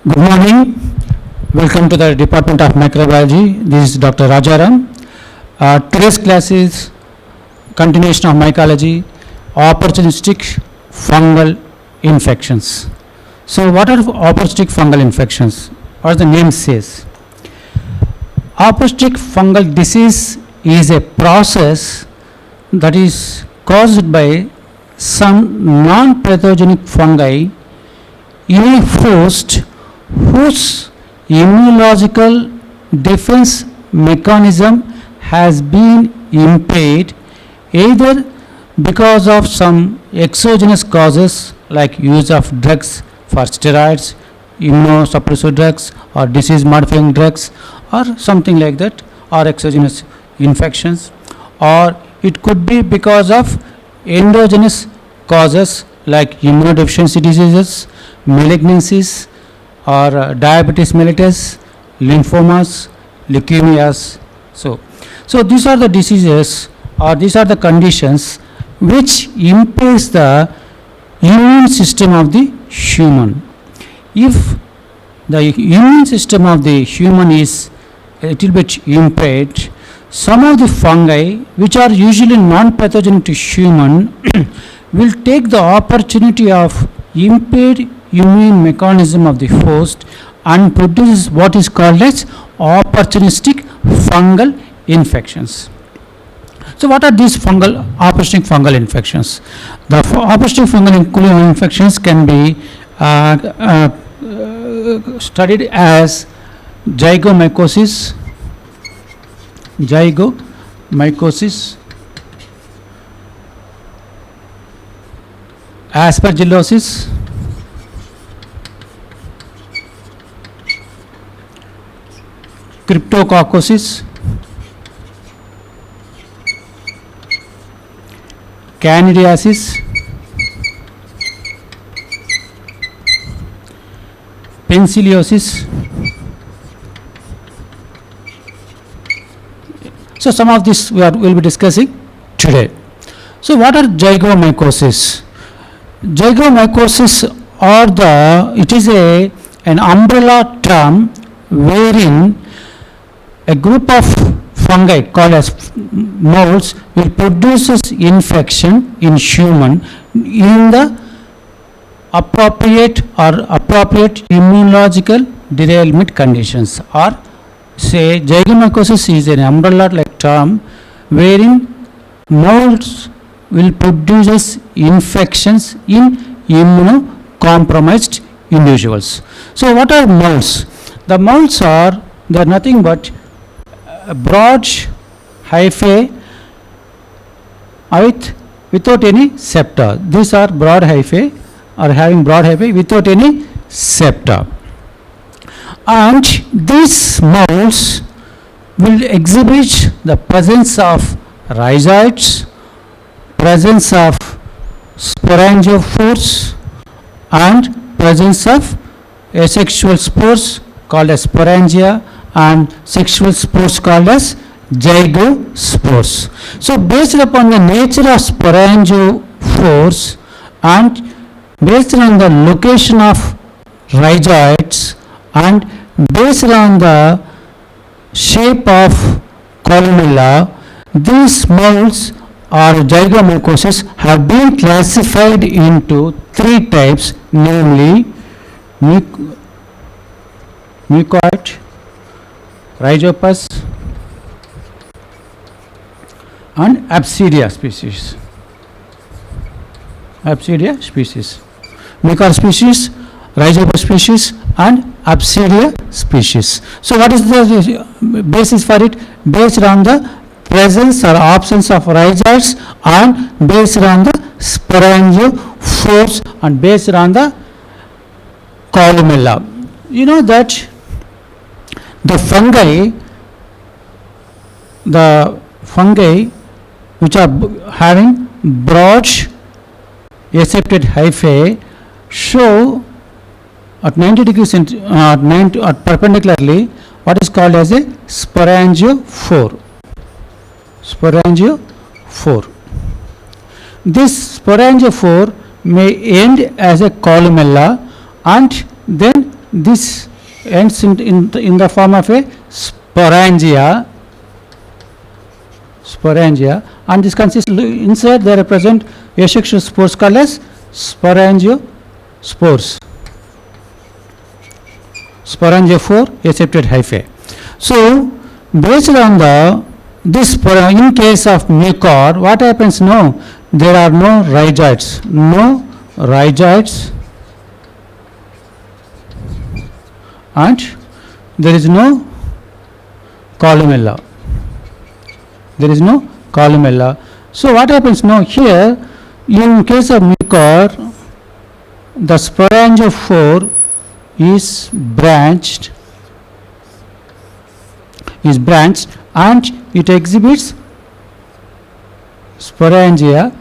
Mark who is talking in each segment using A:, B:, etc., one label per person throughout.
A: Good morning. Welcome to the Department of Microbiology. This is Dr. Rajaram. Today's class is continuation of mycology, opportunistic fungal infections. So, what are opportunistic fungal infections? As the name says, opportunistic fungal disease is a process that is caused by some non-pathogenic fungi in a host whose immunological defense mechanism has been impaired either because of some exogenous causes like use of drugs for steroids, immunosuppressive drugs, or disease modifying drugs, or something like that, or exogenous infections, or it could be because of endogenous causes like immunodeficiency diseases, malignancies, or diabetes mellitus, lymphomas, leukemias. So these are the diseases, or these are the conditions which impairs the immune system of the human. If the immune system of the human is a little bit impaired, some of the fungi which are usually non-pathogenic to human will take the opportunity of impaired immune mechanism of the host and produce what is called as opportunistic fungal infections. So what are these opportunistic fungal infections? The opportunistic fungal infections can be studied as zygomycosis, aspergillosis, cryptococcosis, candidiasis, penicilliosis. So some of this will be discussing today. So what are zygomycosis? Zygomycosis it is an umbrella term wherein a group of fungi called as molds will produces infection in human in the appropriate immunological derailment conditions, or say zygomycosis is an umbrella like term wherein molds will produce infections in immunocompromised individuals. So what are molds? The molds are nothing but broad hyphae without any septa. These are broad hyphae, or having broad hyphae without any septa. And these molds will exhibit the presence of rhizoids, presence of sporangiophores, and presence of asexual spores called as sporangia, and sexual spores called as zygospores. So based upon the nature of sporangiophores and based on the location of rhizoids and based on the shape of columella, these molds or zygomycosis have been classified into three types, namely mucoid, rhizopus, and Absidia species. Mucoid species, rhizopus species, and Absidia species. So what is the basis for it? Based on the presence or absence of rhizoids, and based on the sporangiophores, and based on the columella. You know that the fungi which are having broad aseptate hyphae show at 90 degrees perpendicularly what is called as a sporangiophore. This sporangiophore may end as a columella and then this ends in the form of a sporangia, and this consists, inside they represent asexual spores called as sporangiospores. Sporangiophore aseptate hyphae. So based on this, in case of mucor, what happens now? There are no rhizoids, and there is no columella. So what happens now here? In case of mucor, the sporangiophore is branched, and it exhibits sporangia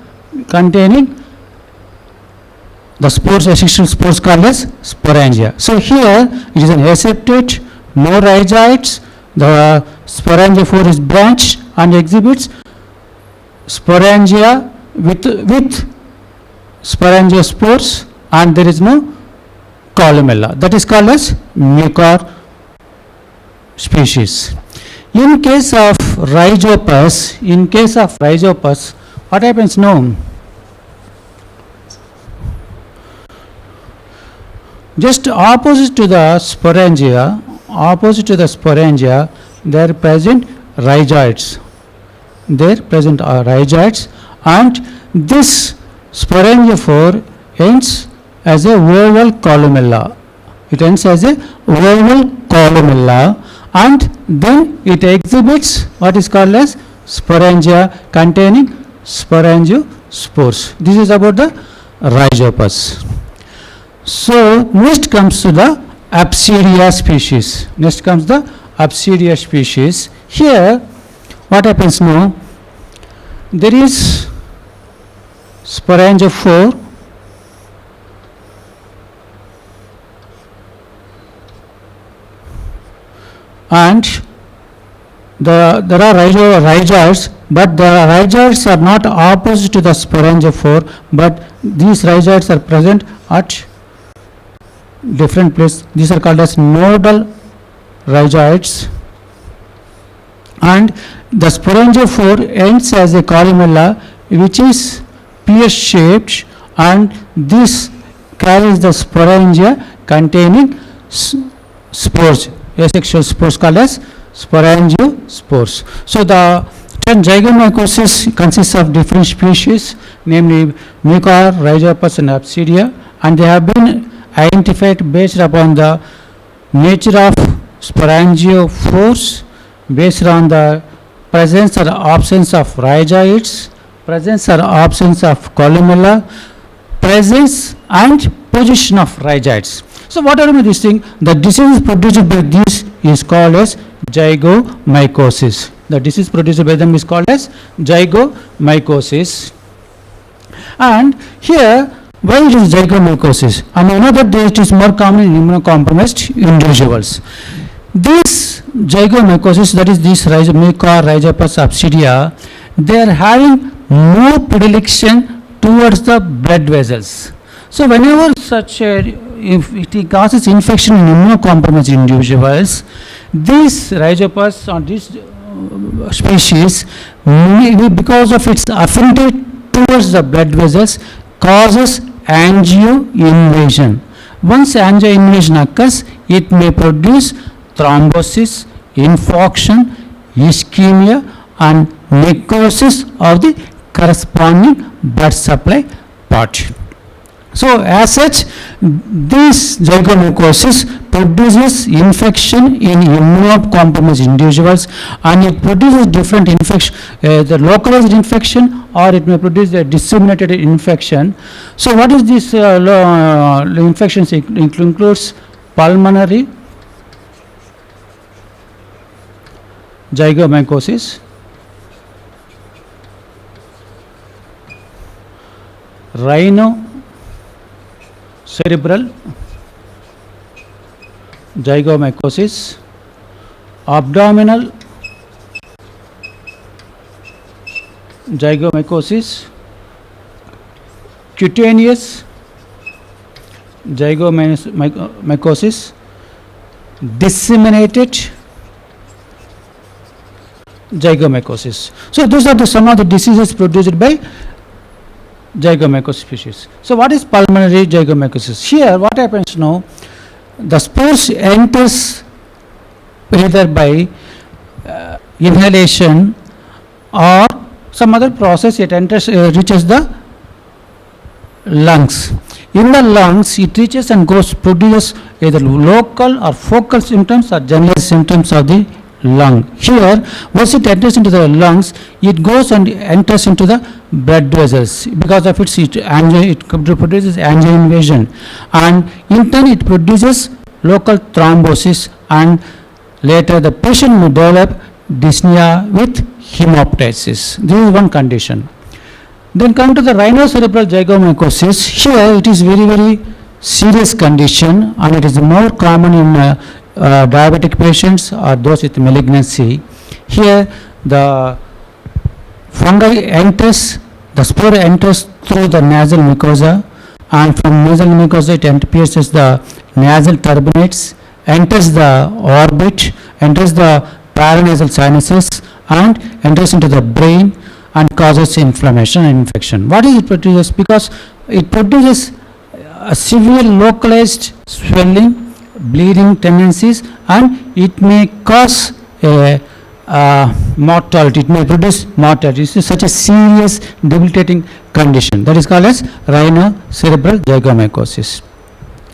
A: containing the spores, asexual spores called as sporangia. So here it is an aseptate, no rhizoids, the sporangiophore is branched and exhibits sporangia with sporangiospores, and there is no columella. That is called as mucor species. In case of Rhizopus, what happens now? Just opposite to the sporangia, there present rhizoids. And this sporangiophore ends as a oval columella. And then it exhibits what is called as sporangia containing sporangiospores. This is about the Rhizopus. So next comes to the Apsidia species. Here what happens now? There is sporangiophore, and there are rhizoids, but the rhizoids are not opposite to the sporangiophore, but these rhizoids are present at different places. These are called as nodal rhizoids, and the sporangiophore ends as a columella which is pear shaped, and this carries the sporangia containing spores, asexual spores called as sporangiospores. So the zygomycosis consists of different species, namely mucor, Rhizopus and Apsidia, and they have been identified based upon the nature of sporangiophores, based on the presence or absence of rhizoids, presence or absence of columella, presence and position of rhizoids. So what are these things? The disease produced by these is called as zygomycosis. The disease produced by them is called as zygomycosis. And here, why it is zygomycosis? And we know that it is more common in immunocompromised individuals. This zygomycosis, that is this mucor, Rhizopus, Apsidia, they are having more predilection towards the blood vessels. So whenever such if it causes infection in immunocompromised individuals, this Rhizopus or this species, because of its affinity towards the blood vessels, causes angioinvasion. Once angioinvasion occurs, it may produce thrombosis, infarction, ischemia and necrosis of the corresponding blood supply part. So as such, this zygomycosis produces infection in immunocompromised individuals, and it produces different infection, the localized infection, or it may produce a disseminated infection. So what is this infections? It includes pulmonary zygomycosis, rhinocerebral zygomycosis, abdominal zygomycosis, cutaneous zygomycosis, disseminated zygomycosis. So those are some of the diseases produced by zygomycosis species. So what is pulmonary zygomycosis? Here what happens now, the spores enters either by inhalation or some other process, it enters reaches the lungs. In the lungs it reaches and goes produces either local or focal symptoms or general symptoms of the lung. Here once it enters into the lungs, it goes and enters into the blood vessels. Because of its it produces angio invasion, and in turn it produces local thrombosis, and later the patient may develop dyspnea with hemoptysis. This is one condition. Then come to the rhinocerebral zygomycosis. Here it is very serious condition, and it is more common in diabetic patients or those with malignancy. Here the fungi enters, the spore enters through the nasal mucosa, and from nasal mucosa it pierces the nasal turbinates, enters the orbit, enters the paranasal sinuses, and enters into the brain and causes inflammation and infection. What is it produces? Because it produces a severe localized swelling, bleeding tendencies, and it may cause mortality. It may produce mortality. This is such a serious debilitating condition that is called as rhinocerebral zygomycosis.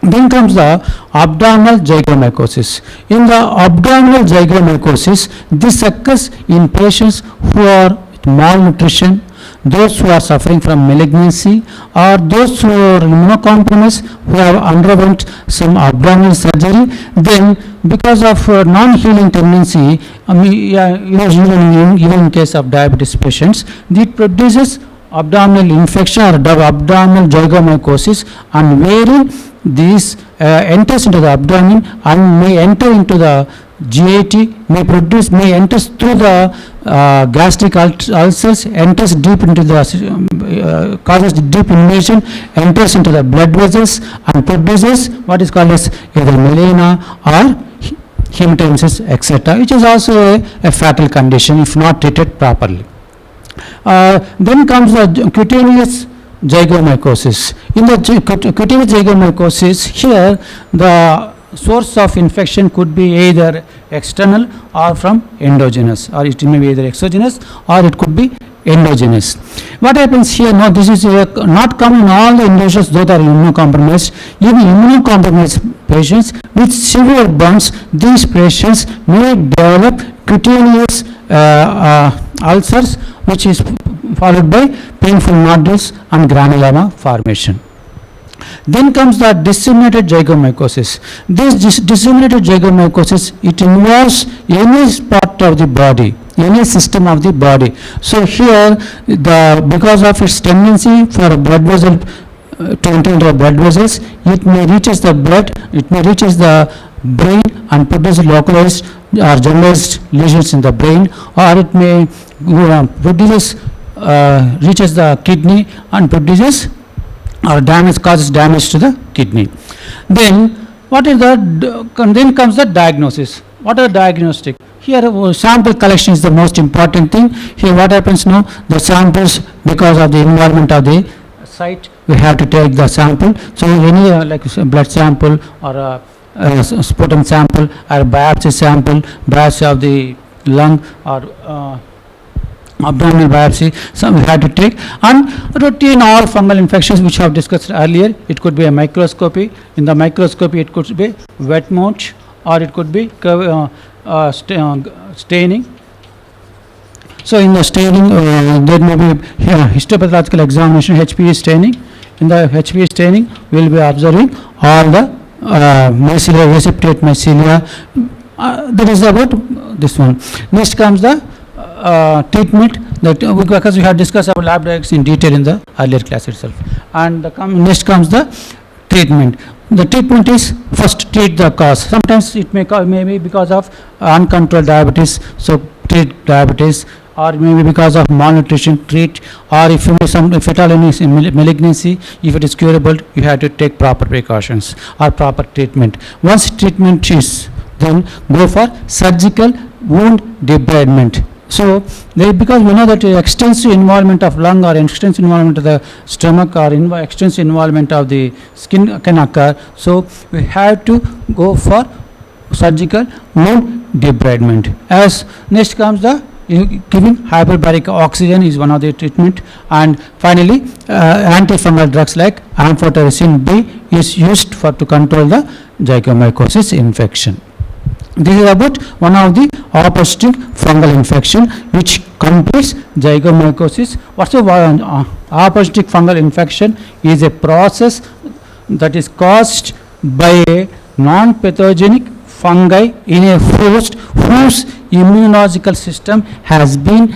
A: Then comes the abdominal zygomycosis. In the abdominal zygomycosis, this occurs in patients who are with malnutrition, those who are suffering from malignancy, or those who are immunocompromised, who have underwent some abdominal surgery. Then because of non-healing tendency, even in case of diabetes patients, it produces abdominal infection or abdominal zygomycosis, and wherein these enters into the abdomen and may enter into the GIT, may enters through the gastric ulcers, enters deep into the causes deep invasion, enters into the blood vessels, and produces what is called as either melena or hematemesis, etc., which is also a fatal condition if not treated properly. Then comes the cutaneous zygomycosis. In the cutaneous zygomycosis, here the source of infection could be either external or from endogenous, or it may be either exogenous or it could be endogenous. What happens here? Now this is not common in all the individuals that are immunocompromised. Even immunocompromised patients with severe burns, these patients may develop cutaneous ulcers, which is followed by painful nodules and granuloma formation. Then comes the disseminated zygomycosis. This disseminated zygomycosis, it involves any part of the body, any system of the body. So here, because of its tendency for a blood vessel to enter into the blood vessels, it may reaches the blood, it may reaches the brain and produce localized or generalized lesions in the brain, or it may reaches the kidney and produces or causes damage to the kidney. Then then comes the diagnosis. What are diagnostic? Here sample collection is the most important thing. Here what happens now? The samples, because of the environment of the site, we have to take the sample. So any like blood sample or sputum sample or biopsy sample, biopsy of the lung or abdominal biopsy, some we have to take, and routine all fungal infections which I have discussed earlier. It could be a microscopy. In the microscopy it could be wet mount, or it could be staining. So in the staining there may be histopathological examination, HPE staining. In the HPE staining we will be observing all the mycelia, receptate mycelia. That is about this one. Next comes the treatment, that because we have discussed about lab diagnostics in detail in the earlier class itself. And next comes the treatment. The treatment is first treat the cause. Sometimes it may be because of uncontrolled diabetes, so treat diabetes, or maybe because of malnutrition, treat, or if at all any malignancy, if it is curable, you have to take proper precautions or proper treatment. Once treatment is then go for surgical wound debridement. So, because we know that extensive involvement of lung or extensive involvement of the stomach or extensive involvement of the skin can occur, so we have to go for surgical wound debridement. As next comes the giving hyperbaric oxygen is one of the treatment, and finally antifungal drugs like amphotericin B is used for to control the zygomycosis infection. This is about one of the opportunistic fungal infection which completes zygomycosis. What's a opportunistic fungal infection? Is a process that is caused by a non-pathogenic fungi in a host whose immunological system has been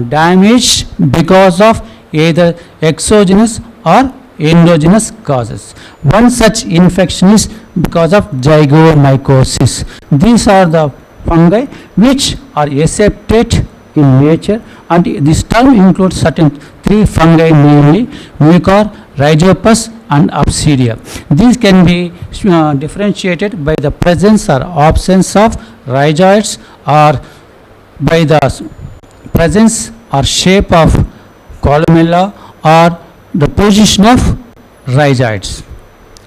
A: damaged because of either exogenous or endogenous causes. One such infection is because of zygomycosis. These are the fungi which are aseptate in nature, and this term includes certain three fungi, namely Mucor, Rhizopus and Absidia. These can be differentiated by the presence or absence of rhizoids, or by the presence or shape of columella, or the position of rhizoids.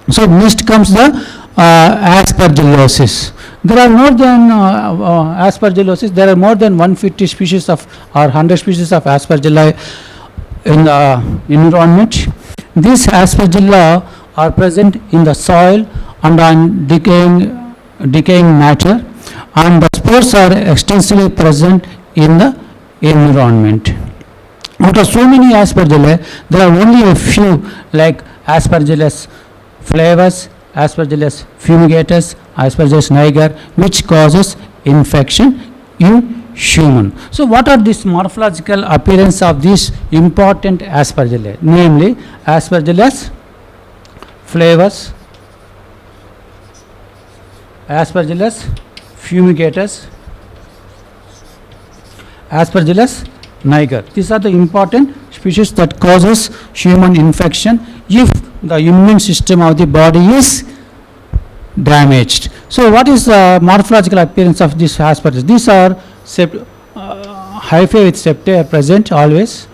A: So next comes the aspergillosis. There are more than aspergillosis. There are more than 150 species of or 100 species of aspergilli in the environment. These aspergilla are present in the soil and on decaying matter, and the spores are extensively present in the environment. Out of so many aspergilli, there are only a few like Aspergillus flavus, Aspergillus fumigatus, Aspergillus niger, which causes infection in human. So what are this morphological appearance of these important aspergilli? Namely Aspergillus flavus, Aspergillus fumigatus, Aspergillus niger. These are the important species that causes human infection if the immune system of the body is damaged. So what is the morphological appearance of these aspergillus? These are hyphae with septae are present always.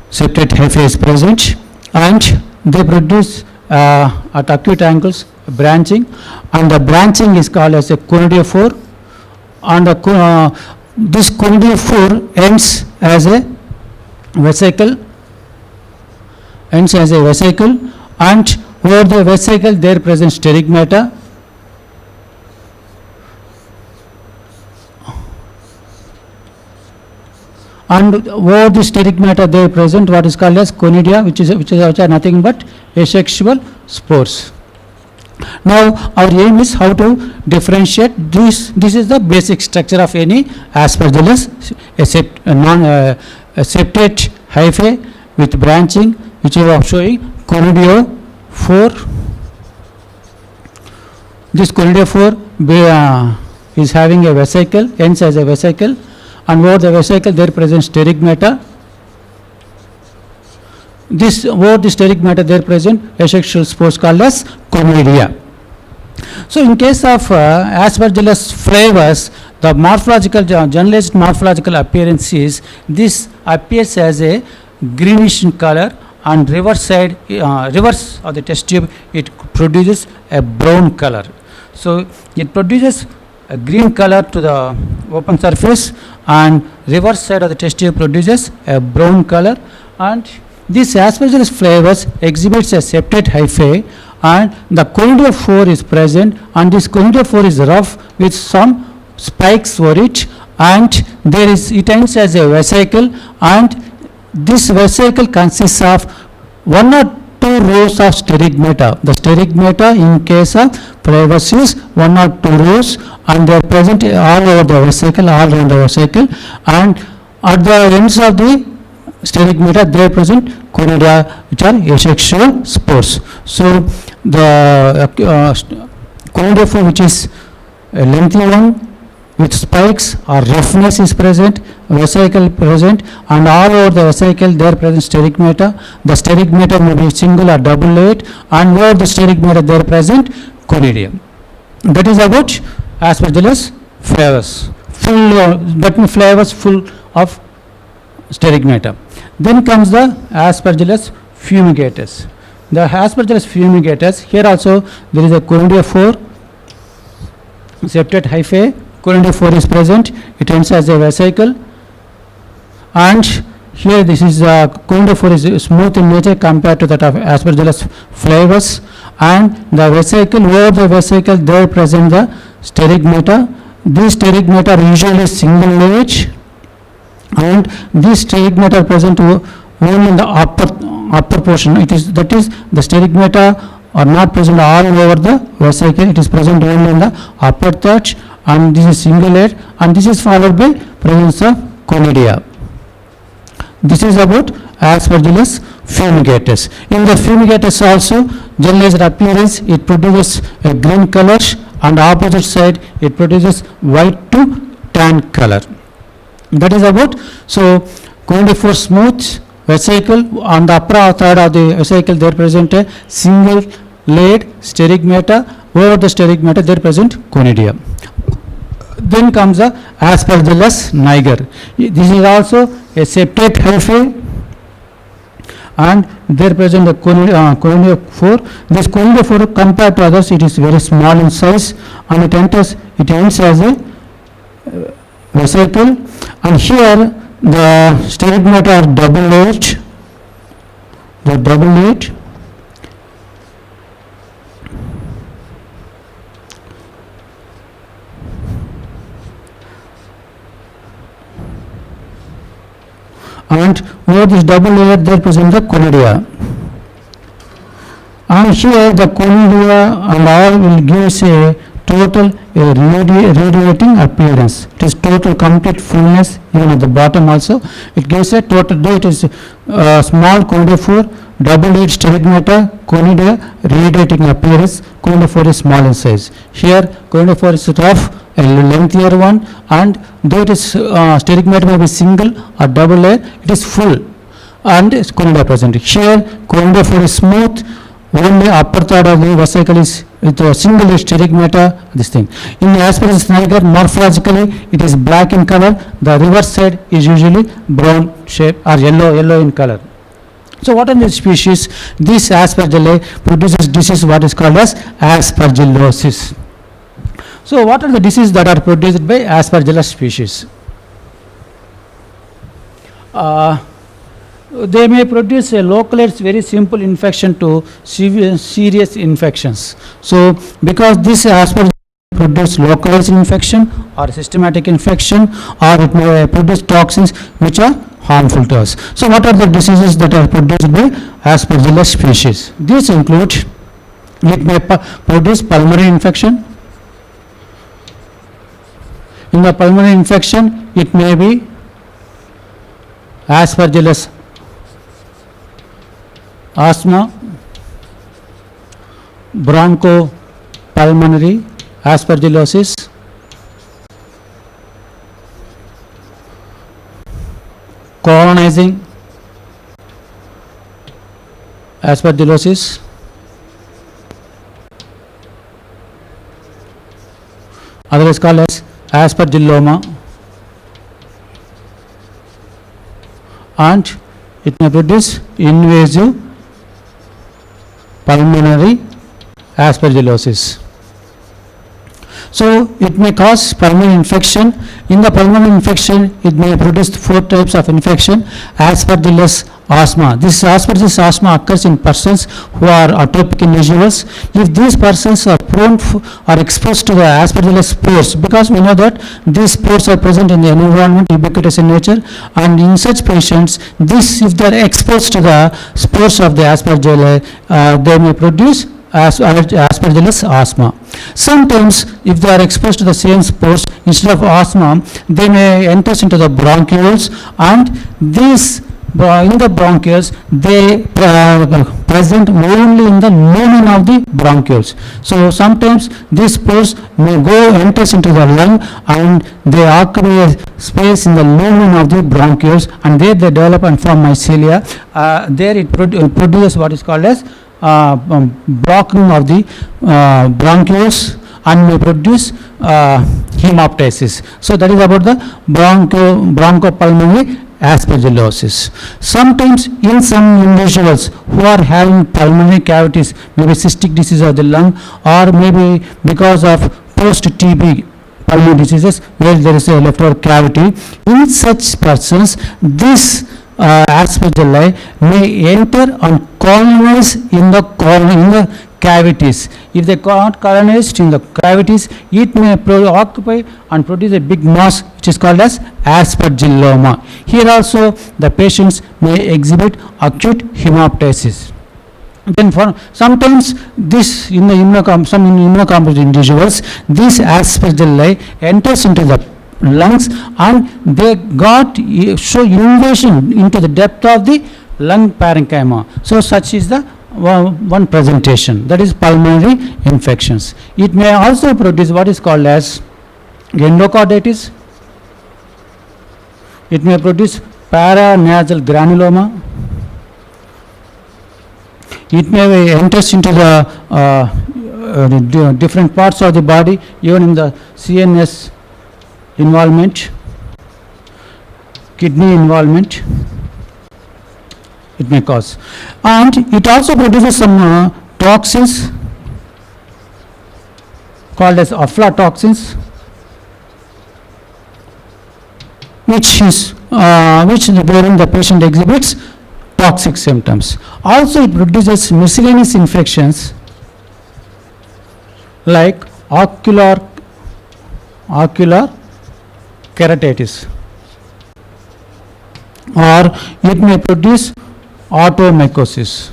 A: Septate hyphae is present, and they produce at acute angles branching, and the branching is called as a conidiophore, and this conidiophore ends as a vesicle, and over the vesicle there present sterigmata, and over the sterigmata there present what is called as conidia, which are nothing but asexual spores. Now our aim is how to differentiate this. This is the basic structure of any aspergillus, septate hyphae with branching, which is showing conidiophore. This conidiophore is having a vesicle, ends as a vesicle, and over the vesicle there present sterigmata. This over the sterigmata there present asexual spores called as conidia. So in case of Aspergillus flavus, the morphological generalized morphological appearance is this appears as a greenish in color, and reverse of the test tube it produces a brown color. So it produces a green color to the open surface, and reverse side of the test tube produces a brown color, and this Aspergillus flavus exhibits a septate hyphae, and the conidiophore is present, and this conidiophore is rough with some spikes over it, and it ends as a vesicle, and this vesicle consists of one or two rows of sterigmata. The sterigmata in case of flavus is one or two rows, and they are present all over the vesicle, all around the vesicle, and at the ends of the sterigmata they present conidia, which are asexual spores. So the conidiophore, which is a lengthy one with spikes or roughness, is present, vesicle present, and all over the vesicle there present sterigmata. The sterigmata may be single or double layered, and over the sterigmata there present conidia. That is about Aspergillus flavus, full, that means flavus full of sterigmata. Then comes the Aspergillus fumigatus. The Aspergillus fumigatus, here also there is a coryndia 4 septate hyphae. Coryndia 4 is present, it ends as a vesicle, and here this is coryndia 4 is smooth in nature compared to that of Aspergillus flavus, and the vesicle, over the vesicle there present the sterigmata. These sterigmata are usually single layered, and these sterigmata are present only in the upper portion. It is, that is, the sterigmata are not present all over the vesicle, it is present only in the upper third, and this is single layered, and this is followed by presence of conidia. This is about Aspergillus fumigatus. In the fumigatus also, generalized appearance, it produces a green color, and opposite side it produces white to tan color. That is about, so coryndia 4 smooth vesicle, on the upper third of the vesicle there present a single layered sterigmata, over the sterigmata there present conidia. Then comes the Aspergillus niger. This is also a septate hyphae, and there present the coryndia 4. This coryndia 4 compared to others, it is very small in size, and it ends as a vesicle, and here the sterigmata are double layered. They are double layered. And over this double layer there present the conidia, and here the conidia and all will give us a total radiating appearance. It is total complete fullness, even at the bottom also it gives a total, though it is small coryndia 4, double layered sterigmata, conidia, radiating appearance. Coryndia 4 is small in size. Here coryndia 4 is rough, a lengthier one, and though it is sterigmata may be single or double layer, it is full, and is conidia present. Here coryndia 4 is smooth, only upper third of the vesicle is with a single sterigmata, this thing. In the Aspergillus niger, morphologically it is black in color, the reverse side is usually brown shape or yellow in color. So what are the species? This Aspergillus produces disease what is called as aspergillosis. So what are the diseases that are produced by Aspergillus species? They may produce a localized very simple infection to serious infections. So because this Aspergillus produce localized infection or systematic infection, or it may produce toxins which are harmful to us. So what are the diseases that are produced by Aspergillus species? These include, it may produce pulmonary infection. In the pulmonary infection, it may be Aspergillus asthma, bronchopulmonary aspergillosis, colonizing aspergillosis, otherwise called as aspergilloma, and it may produce invasive pulmonary aspergillosis. So it may cause pulmonary infection. In the pulmonary infection, it may produce 4 types of infection. Aspergillus asthma. This Aspergillus asthma occurs in persons who are atopic individuals. If these persons are prone or exposed to the Aspergillus spores, because we know that these spores are present in the environment, ubiquitous in nature, and in such patients, if they are exposed to the spores of the Aspergillus, they may produce Aspergillus asthma. Sometimes if they are exposed to the same spores, instead of asthma, they may enter into the bronchioles, and these in the bronchioles they present only in the lumen of the bronchioles. So sometimes these spores may enters into the lung, and they occupy a space in the lumen of the bronchioles, and there they develop and form mycelia. There it produces what is called as blocking of the bronchioles, and may produce hemoptysis. So that is about the bronchopulmonary aspergillosis. Sometimes in some individuals who are having pulmonary cavities, maybe cystic disease of the lung, or maybe because of post-TB pulmonary diseases where there is a leftover cavity, in such persons this aspergilli may enter and colonize in the cavities. If they got colonized in the cavities, it may occupy and produce a big mass which is called as aspergilloma. Here also the patients may exhibit acute hemoptysis. Then for sometimes this in the some immunocompromised individuals, this aspergilli enters into the lungs and they got show invasion into the depth of the lung parenchyma. So such is the one presentation, that is pulmonary infections. It may also produce what is called as endocarditis. It may produce paranasal granuloma. It may enter into the different parts of the body, even in the CNS involvement, kidney involvement, it may cause. And it also produces some toxins called as aflatoxins, which wherein the patient exhibits toxic symptoms. Also it produces miscellaneous infections like ocular keratitis, or it may produce automycosis,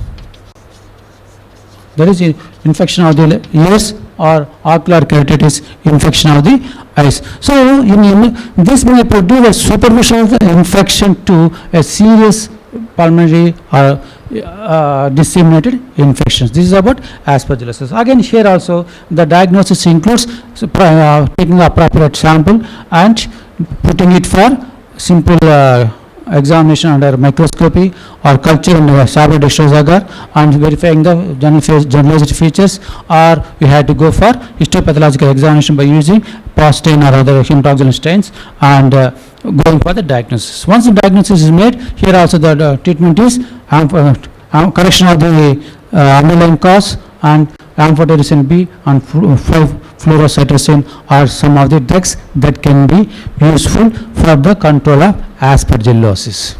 A: that is infection of the ears, or ocular keratitis, infection of the eyes. So this may produce a superficial infection to a serious pulmonary or disseminated infections. This is about aspergillosis. Again, here also the diagnosis includes taking the appropriate sample and putting it for simple examination under microscopy or culture in Sabra-Dextrose agar and verifying the generalized features, or we had to go for histopathological examination by using POS stain or other hematological stains and going for the diagnosis. Once the diagnosis is made, here also the treatment is correction of the underlying cause, and amphotericin B and fluorocytosine are some of the drugs that can be useful for the control of aspergillosis.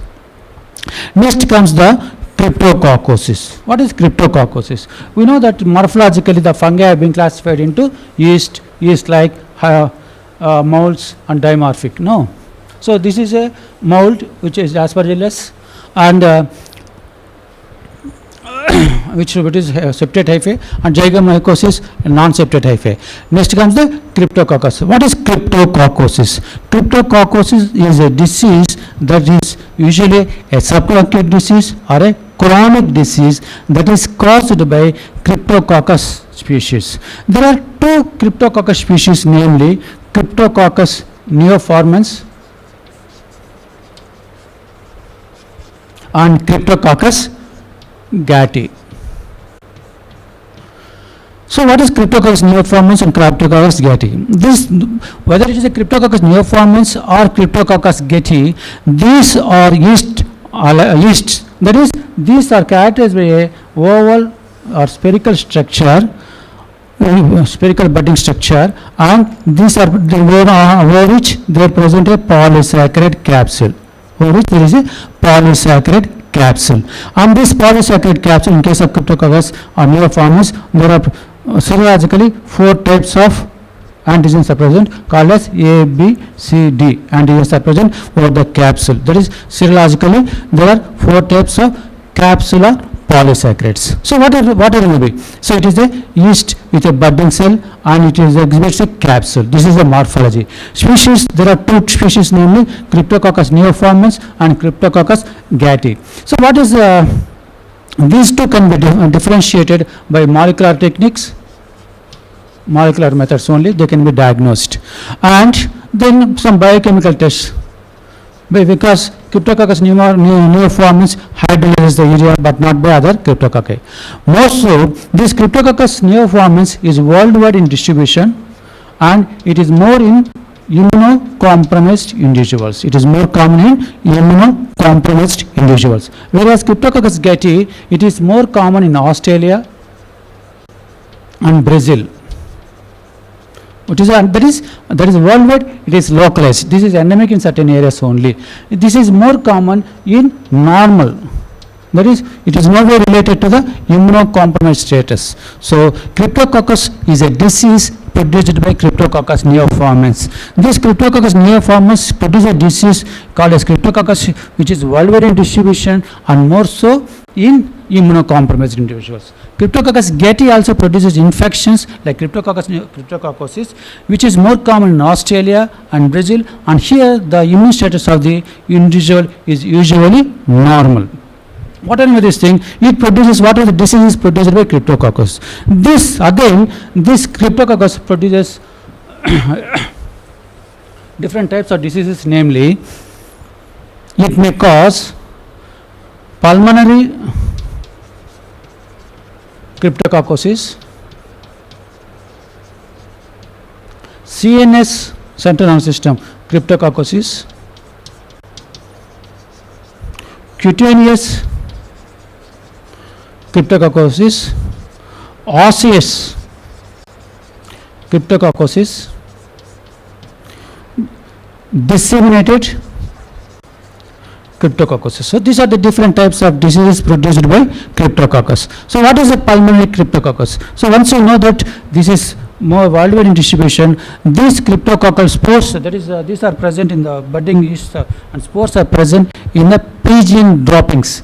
A: Next comes the cryptococcosis. What is cryptococcosis? We know that morphologically the fungi have been classified into yeast-like molds and dimorphic. No. So this is a mold which is Aspergillus, and which is septate hyphae, and zygomycosis non-septate hyphae. Next comes the cryptococcus. What is cryptococcosis? Cryptococcosis is a disease that is usually a subacute disease or a chronic disease that is caused by Cryptococcus species. There are two Cryptococcus species, namely Cryptococcus neoformans and Cryptococcus gattii. So what is Cryptococcus neoformans and Cryptococcus gattii? This, whether it is a Cryptococcus neoformans or Cryptococcus gattii, these are yeasts. That is, these are characterized by a oval or spherical structure, spherical budding structure, and these are over which they present a polysaccharide capsule. Over which there is a polysaccharide capsule, and this polysaccharide capsule, in case of Cryptococcus or neoformans, there are serologically 4 types of antigens are present, called as A, B, C, D antigens are present over the capsule. That is, serologically there are 4 types of capsular polysaccharides. So what are they? So it is a yeast with a budding cell, and it is exhibits a capsule. This is the morphology. Species, there are 2 species, namely Cryptococcus neoformans and Cryptococcus gattii. So what is these two can be differentiated by molecular techniques, molecular methods only. They can be diagnosed, and then some biochemical tests, because Cryptococcus neoformans hydrolyzes the urea, but not by other Cryptococci. More so, this Cryptococcus neoformans is worldwide in distribution, and it is more in immunocompromised individuals. It is more common in immunocompromised individuals. Whereas Cryptococcus gattii, it is more common in Australia and Brazil. That is worldwide. It is localized. This is endemic in certain areas only. This is more common in normal. That is, it is nowhere related to the immunocompromised status. So, Cryptococcus is a disease produced by Cryptococcus neoformans. This Cryptococcus neoformans produce a disease called as Cryptococcus, which is worldwide in distribution and more so in immunocompromised individuals. Cryptococcus gattii also produces infections like cryptococcosis, which is more common in Australia and Brazil, and here the immune status of the individual is usually normal. What are this thing? It produces, what are the diseases produced by Cryptococcus? This Cryptococcus produces different types of diseases, namely, it may cause pulmonary cryptococcosis, CNS central nervous system cryptococcosis, cutaneous cryptococcosis, osseous cryptococcosis, disseminated cryptococcosis. So these are the different types of diseases produced by Cryptococcus. So what is a pulmonary cryptococcus? So once you know that this is more worldwide in distribution, these cryptococcal spores, that is, these are present in the budding yeast, and spores are present in the pigeon droppings.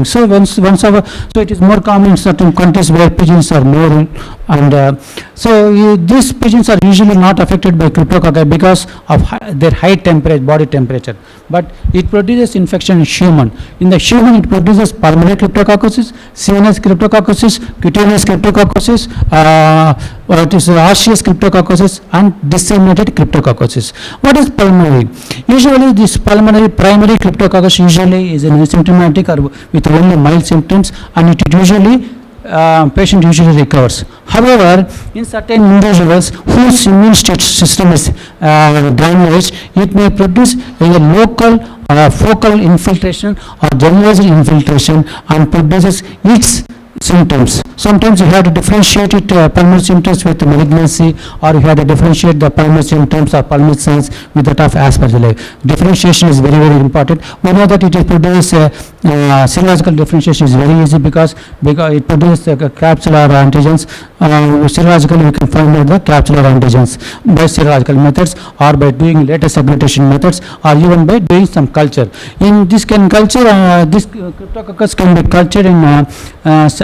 A: So so it is more common in certain countries where pigeons are more, and so these pigeons are usually not affected by cryptococci because of their high temperature, body temperature. But it produces infection in human. In the human, it produces pulmonary cryptococcosis, CNS cryptococcosis, cutaneous cryptococcosis, it is osseous cryptococcosis, and disseminated cryptococcosis. What is pulmonary? Usually, this pulmonary primary cryptococcus usually is asymptomatic or with only mild symptoms, and it usually patient usually recovers. However, in certain individuals whose immune system is damaged, it may produce a local focal infiltration or generalized infiltration and produces its symptoms. Sometimes you have to differentiate it pulmonary symptoms with malignancy, or you have to differentiate the pulmonary symptoms or pulmonary signs with that of Aspergillosis. Differentiation is very, very important. We know that it is produced, serological differentiation is very easy because it produces capsular antigens. Serologically, we can find out the capsular antigens by serological methods, or by doing latest aggregation methods, or even by doing some culture. In this culture, this Cryptococcus can be cultured in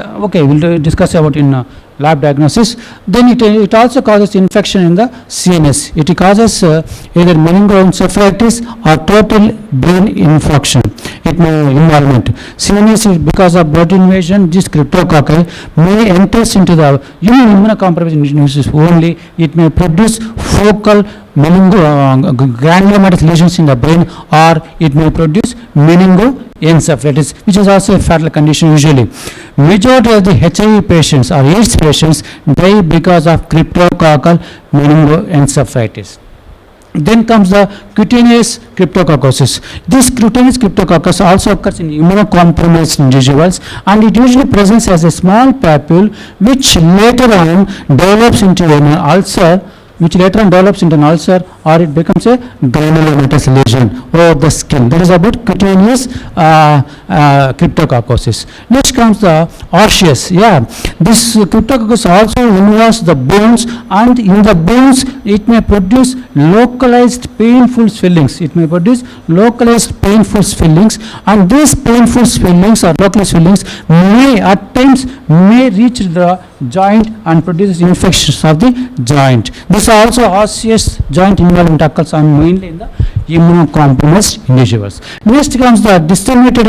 A: okay, we'll discuss about in lab diagnosis. Then it also causes infection in the CNS. It causes either meningoencephalitis or total brain infarction. It may involvement. CNS is because of blood invasion. This cryptococci may enters into the immunocompromised individuals only. It may produce focal granulomatous lesions in the brain, or it may produce meningoencephalitis, which is also a fatal condition usually. Majority of the HIV patients or AIDS patients die because of cryptococcal meningoencephalitis. Then comes the cutaneous cryptococcosis. This cutaneous cryptococcus also occurs in immunocompromised individuals, and it usually presents as a small papule which later on develops into an ulcer, or it becomes a granulomatous lesion over the skin. That is about cutaneous cryptococcosis. Next comes the osseous. This cryptococcus also involves the bones, and in the bones it may produce localized painful swellings. And these painful swellings or localized swellings may at times reach the joint and produces infections of the joint. This also osseous joint involvement occurs mainly in the immunocompromised individuals. Next comes the disseminated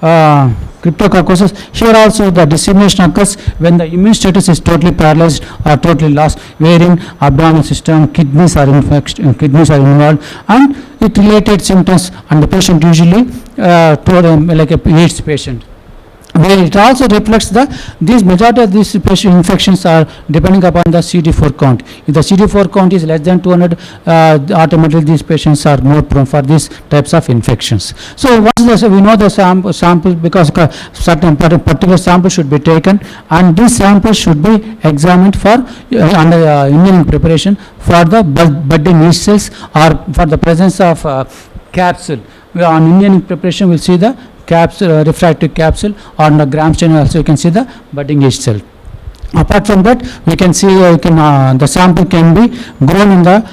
A: cryptococcosis. Here also the dissemination occurs when the immune status is totally paralyzed or totally lost, wherein abdominal system, kidneys are involved, and it related symptoms, and the patient usually like a AIDS patient. where it also reflects these majority of these patient infections are depending upon the CD4 count. If the CD4 count is less than 200, automatically these patients are more prone for these types of infections. So once we know the sample because certain particular sample should be taken, and this sample should be examined for under immuning preparation for the budding yeast cells or for the presence of capsule. On immuning preparation, we'll see the capsule, refractive capsule, or on the gram stain also you can see the budding yeast cell. Apart from that, we can see the sample can be grown in the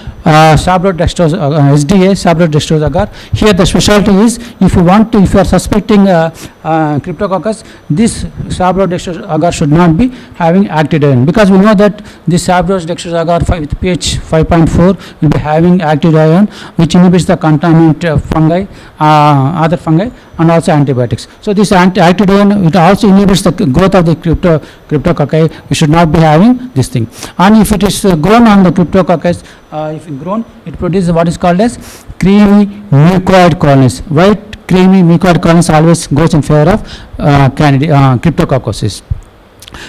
A: Sabrodestos SDA Sabrodestos agar. Here the specialty is if you are suspecting Cryptococcus, this Sabrodestos agar should not be having actinidiol, because we know that this Sabrodestos agar with pH 5.4 will be having actinidiol, which inhibits the contaminant fungi, other fungi, and also antibiotics. So this actinidiol, it also inhibits the growth of the Cryptococci. We should not be having this thing. And if it is grown on the Cryptococcus, if grown, it produces what is called as creamy mucoid colonies. White creamy mucoid colonies always goes in favor of Cryptococcus.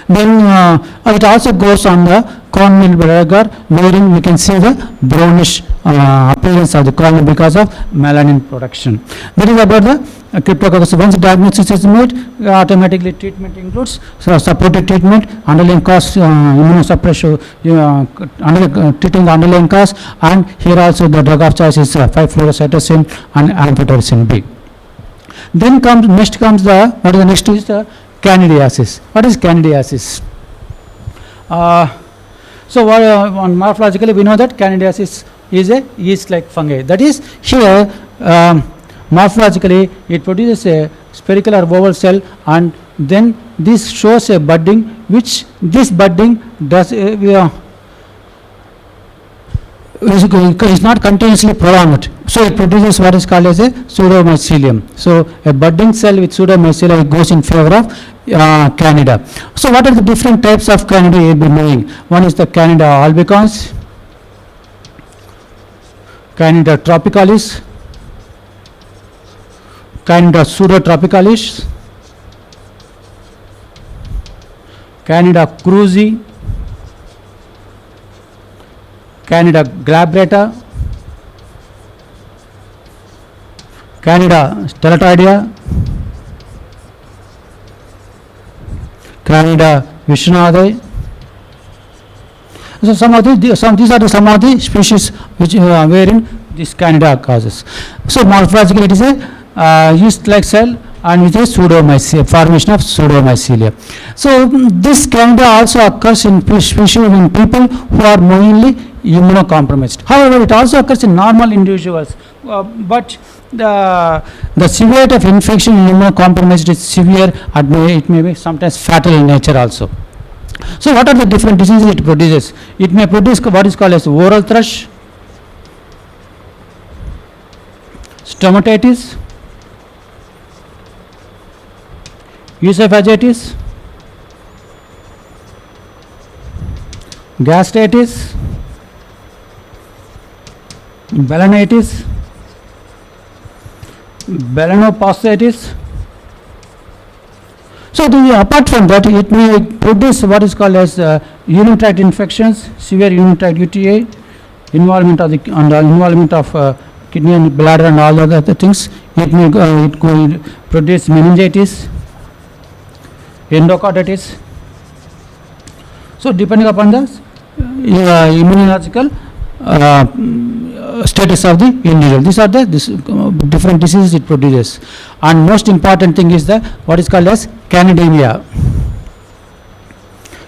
A: Then it also goes on the corn meal agar, wherein we can see the brownish appearance of the corn because of melanin production. That is about the Cryptococcus. Once diagnosis is made, automatically treatment includes supportive treatment, underlying cause, immunosuppression, treating the underlying cause, and here also the drug of choice is 5-fluorocytosine and amphotericin B. Then next comes the what is the next is the candidiasis. What is candidiasis? So morphologically we know that candidiasis is a yeast-like fungi. That is here morphologically it produces a spherical or oval cell, and then this shows a budding, which this budding does is not continuously prolonged. So it produces what is called as a pseudomycelium. So a budding cell with pseudomycelium goes in favor of Candida. So what are the different types of Candida you will be knowing? One is the Candida albicans, Candida tropicalis, Candida pseudotropicalis, Candida krusei, Candida glabrata, Candida stellatoidea, Candida vishnadai. So these are some of the species which wherein this Candida causes. So morphologically it is a yeast-like cell and with a formation of pseudomycelia. So this Candida also occurs in species in people who are mainly immunocompromised. However, it also occurs in normal individuals, but the severity of infection in immunocompromised is severe, and it may be sometimes fatal in nature also. So what are the different diseases it produces? It may produce what is called as oral thrush, stomatitis, esophagitis, gastritis, balanitis, balanoposthitis. So apart from that, it may produce what is called as urinary tract infections, severe urinary tract UTI, involvement of kidney and bladder and all other things. It may produce meningitis, endocarditis. So depending upon the immunological status of the individual, these are the different diseases it produces. And most important thing is the what is called as candidemia.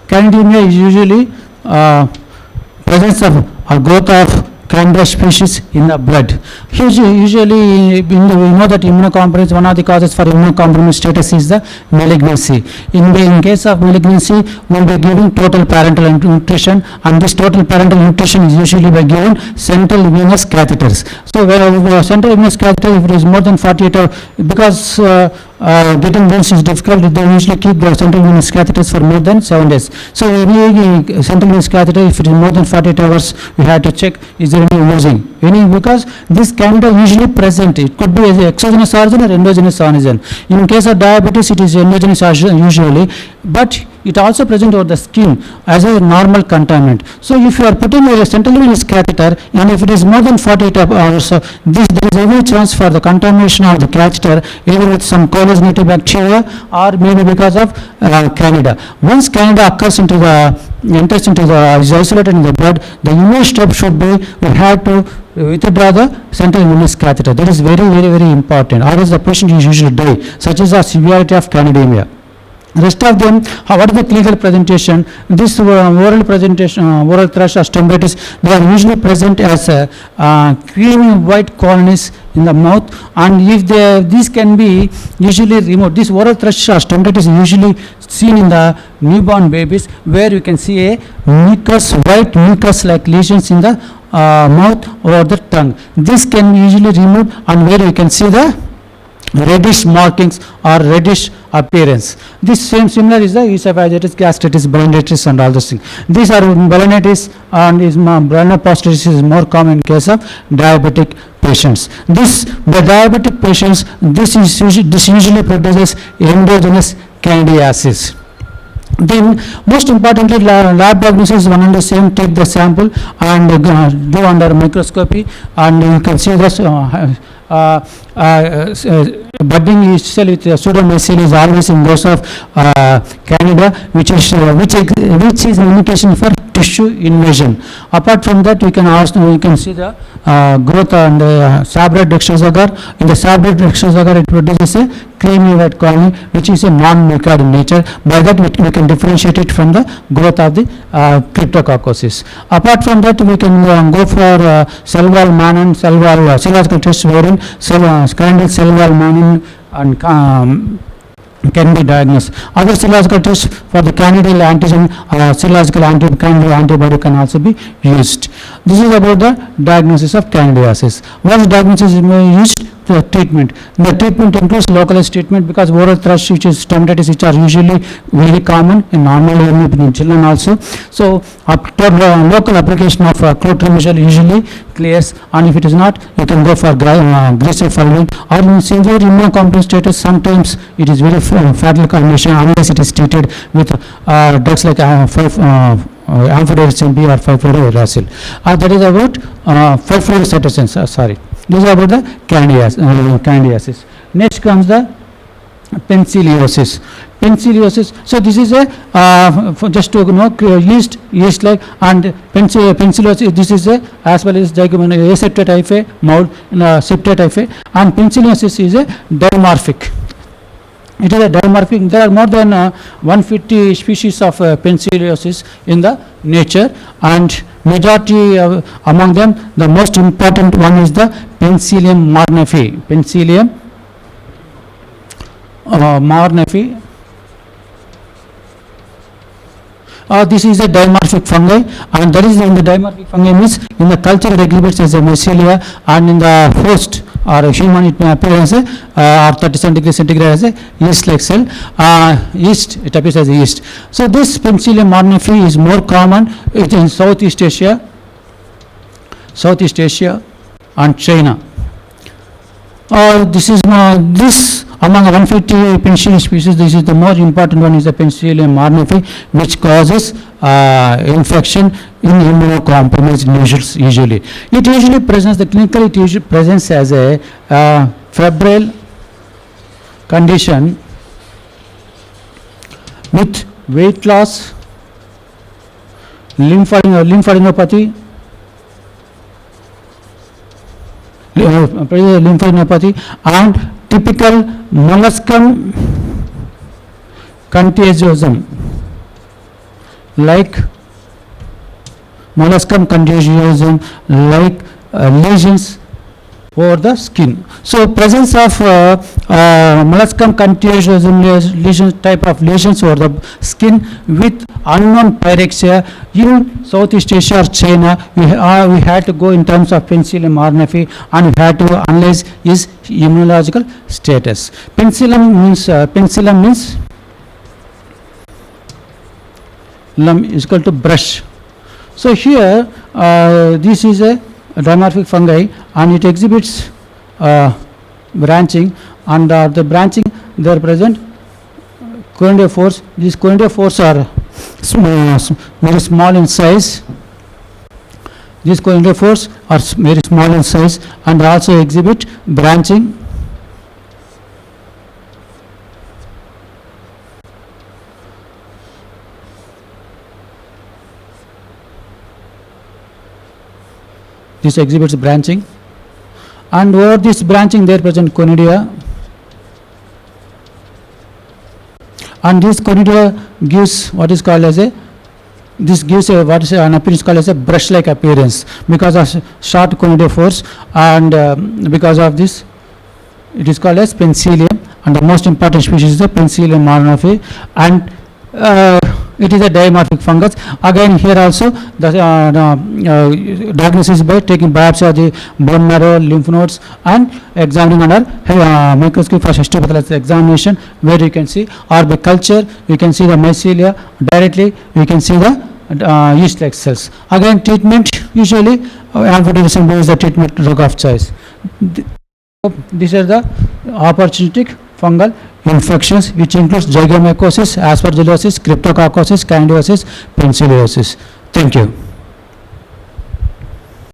A: Candidemia is usually presence of or growth of Candida species in the blood. Usually we know that immunocompromise, one of the causes for immunocompromised status is the malignancy. In case of malignancy, we will be giving total parental nutrition, and this total parental nutrition is usually by given central venous catheters. So where central venous catheter, if it is more than 48 hours, because getting veins is difficult, they usually keep the central venous catheters for more than 7 days. So any central venous catheter, if it is more than 48 hours, we have to check is there any oozing. because this candida usually present. It could be as a exogenous origin or endogenous origin. In case of diabetes, it is endogenous origin usually, but it also present over the skin as a normal contaminant. So if you are putting a central venous catheter, and if it is more than 48 hours, there is every chance for the contamination of the catheter either with some colitis bacteria or maybe because of candida. Once candida occurs into the enters into the is isolated in the blood, the immediate step should be we have to withdraw the central venous catheter. That is very important, or else the patient is usually die, such as the severity of candidemia. Rest of them, what is the clinical presentation? This oral presentation, oral thrush or stomatitis, they are usually present as creamy white colonies in the mouth, and if these can be usually removed. This oral thrush or stomatitis is usually seen in the newborn babies, where you can see a mucus, white mucus like lesions in the mouth or the tongue. This can be usually removed, and where you can see the reddish markings or reddish appearance. This similar is the esophagitis, gastritis, bronchitis and all those things. These are balanitis, and bronchopostiritis is more common in case of diabetic patients. The diabetic patients, this usually produces endogenous candidiasis. Then most importantly, lab diagnosis, one and the same. Take the sample and do under microscopy, and you can see this budding yeast cell with pseudomycete is always in dose of candida, which is an indication for tissue invasion. Apart from that, we can see the growth on the Sabret dextrosagar. In the Sabret dextrosagar, it produces a creamy white colony, which is a non-mucoid in nature. By that, we can differentiate it from the growth of the cryptococcosis. Apart from that, we can go for cell wall Mannan, serological test wherein scandal cell wall Mannan and can be diagnosed. Other serological tests for the candidal antigen, serological candidal antibody can also be used. This is about the diagnosis of candidiasis. Once diagnosis is used, the treatment. The treatment includes localized treatment, because oral thrush, which is stomatitis, which are usually very common in normal in children also. So after local application of clotrimazole usually clears, and if it is not, you can go for glycophyrin, or in severe immunocompromised status, sometimes it is very fatal condition unless it is treated with drugs like amphotericin B or 5-fluorouracil. That is about 5-fluorocytosine, sorry. This is about the candidiasis. Next comes the penicilliosis. So this is a just to know yeast like, and penicilliosis. This is a as well as aseptate hyphae, mold, septate hyphae, and penicilliosis is a dimorphic. It is a dimorphic. There are more than 150 species of penicilliosis in the nature, and majority among them, the most important one is the Penicillium marnefi. This is a dimorphic fungi, and that is in the dimorphic fungi means in the culture it exhibits as a mycelia, and in the host or a human it may appear as a 37 degrees centigrade as a yeast-like cell. It appears as a yeast. So this Penicillium marnefi is more common in Southeast Asia and China. This among 150 penicillin species, this is the most important one, is the Penicillium marnefi, which causes infection in immunocompromised lesions usually. It usually presents, the clinical it usually presents as a febrile condition with weight loss, lymphadenopathy, and typical molluscum contagiosum, like lesions over the skin. So presence of molluscum contagiosum lesions, type of lesions over the skin with unknown pyrexia in Southeast Asia or China, we had to go in terms of Penicillium marnefi, and we had to analyze his immunological status. Penicillium means lum is equal to brush. So here this is a dimorphic fungi, and it exhibits branching, and the branching they are present conidiophores. These conidiophores are very small in size. These conidiophores are very small in size and also exhibit branching. This exhibits branching, and over this branching there present conidia, and this conidia gives what is called as a, this gives a what is an appearance called as a brush like appearance because of short conidiophores, and because of this it is called as Penicillium, and the most important species is the Penicillium mononorphae, and it is a dimorphic fungus. Again here also the diagnosis by taking biopsy of the bone marrow, lymph nodes, and examining under microscope for histopathological examination, where you can see, or by culture you can see the mycelia directly, you can see the yeast like cells. Again treatment, usually amphotericin B is the treatment drug of choice. These are the opportunistic fungal infections, which includes zygomycosis, aspergillosis, cryptococcosis, candidiosis, penicilliosis. Thank you.